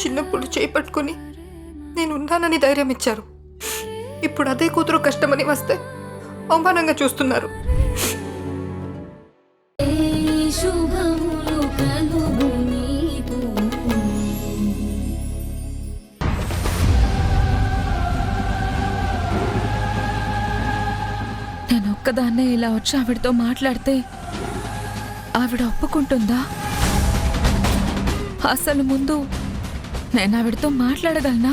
చిన్నప్పుడు చేపట్టుకుని నేను ఉన్నానని ధైర్యం ఇచ్చారు. ఇప్పుడు అదే కూతురు కష్టమని వస్తే అవమానంగా చూస్తున్నారు. నేను ఒక్కదాన్నే ఇలా వచ్చి ఆవిడతో మాట్లాడితే ఆవిడ ఒప్పుకుంటుందా? అసలు ముందు నేను ఆవిడతో మాట్లాడగలనా?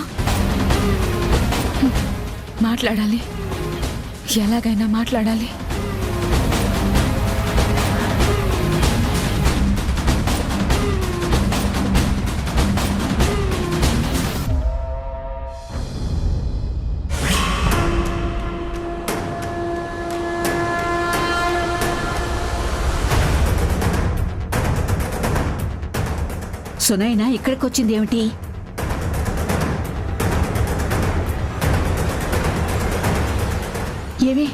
మాట్లాడాలి, ఎలాగైనా మాట్లాడాలి. సునైనా ఇక్కడికి వచ్చింది ఏమిటి? ఏమి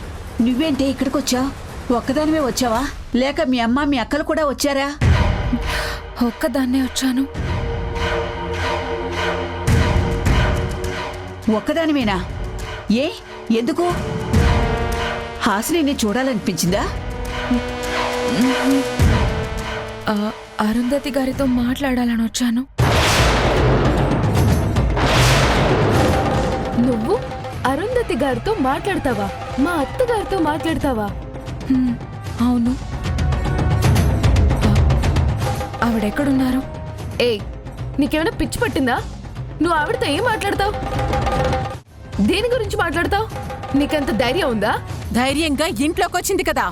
నువ్వేంటి ఇక్కడికి వచ్చావు? ఒక్కదానివే వచ్చావా లేక మీ అమ్మ మీ అక్కలు కూడా వచ్చారా? ఒక్కదాన్నే వచ్చాను. ఒక్కదానివేనా? ఎందుకు? హాసిని చూడాలనిపించిందా? అరుంధతి గారితో మాట్లాడాలని వచ్చాను. నువ్వు అరుంధతి గారితో మాట్లాడతావా? మా అత్తగారితో మాట్లాడతావా? అవును. ఆవిడెక్కడున్నారు? నీకేమైనా పిచ్చి పట్టిందా? నువ్వు ఆవిడతో ఏం మాట్లాడతావు? దేని గురించి మాట్లాడతావు? నీకంత ధైర్యం ఉందా? ధైర్యంగా ఇంట్లోకి వచ్చింది కదా.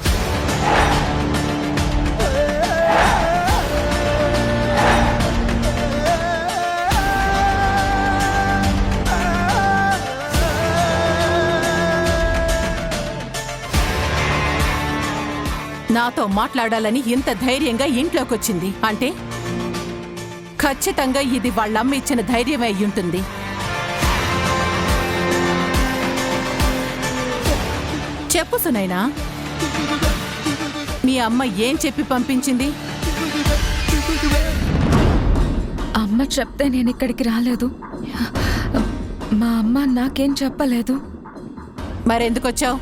నాతో మాట్లాడాలని ఇంత ధైర్యంగా ఇంట్లోకి వచ్చింది అంటే ఖచ్చితంగా ఇది వాళ్ళమ్మ ఇచ్చిన ధైర్యమే అయ్యుంటుంది. చెప్పు సునైనా, మీ అమ్మ ఏం చెప్పి పంపించింది? అమ్మ చెప్తే నేను ఇక్కడికి రాలేదు. మా అమ్మ నాకేం చెప్పలేదు. మరెందుకొచ్చావు?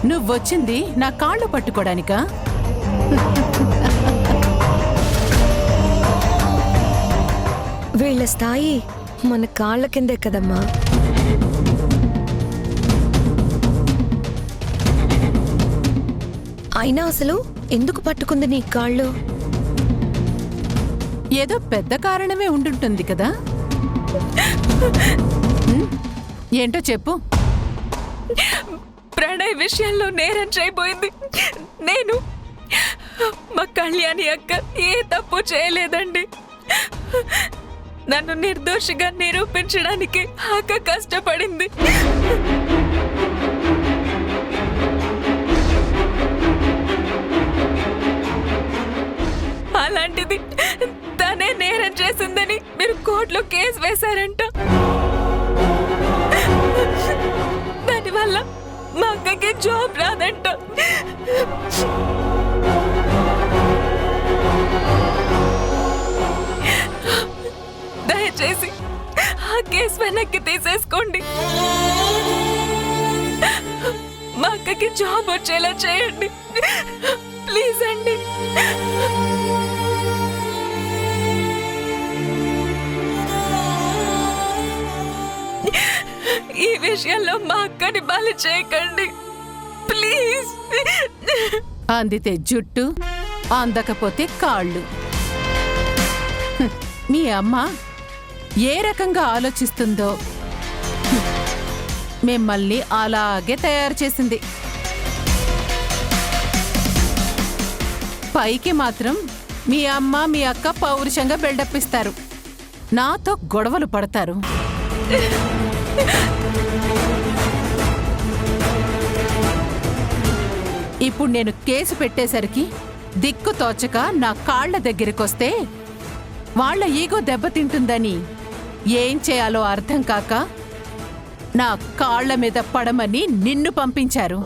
నువ్వొచ్చింది నా కాళ్ళు పట్టుకోడానికా? వీళ్ళ స్థాయి మన కాళ్ళ కిందే కదమ్మా. అయినా అసలు ఎందుకు పట్టుకుంది నీ కాళ్ళు? ఏదో పెద్ద కారణమే ఉండుంటుంది కదా. ఏంటో చెప్పు. ప్రణయ్ విషయంలో నేరం చేయబోయింది నేను. మా కళ్యాణి అక్క ఏ తప్పు చేయలేదండి. నన్ను నిర్దోషిగా నిరూపించడానికి అక్క కష్టపడింది. అలాంటిది తనే నేరం చేసిందని మీరు కోర్టులో కేసు వేశారంట. దానివల్ల మా అక్కకి జాబ్ రాదంట. దయచేసి ఆ కేసు వెనక్కి తీసేసుకోండి. మా అక్కకి జాబ్ వచ్చేలా చేయండి ప్లీజ్ అండి. ఈ విషయంలో మా అక్కని బలి చేయకండి ప్లీజ్. అందితే జుట్టు, అందకపోతే కాళ్ళు. మీ అమ్మ ఏ రకంగా ఆలోచిస్తుందో మిమ్మల్ని అలాగే తయారు చేసింది. పైకి మాత్రం మీ అమ్మ మీ అక్క పౌరుషంగా బిల్డప్ ఇస్తారు, నాతో గొడవలు పడతారు. ఇప్పుడు నేను కేసు పెట్టేసరికి దిక్కు తోచక నా కాళ్ల దగ్గరికొస్తే వాళ్ళ ఈగో దెబ్బతింటుందని ఏం చేయాలో అర్థం కాక నా కాళ్ల మీద పడమని నిన్ను పంపించారు.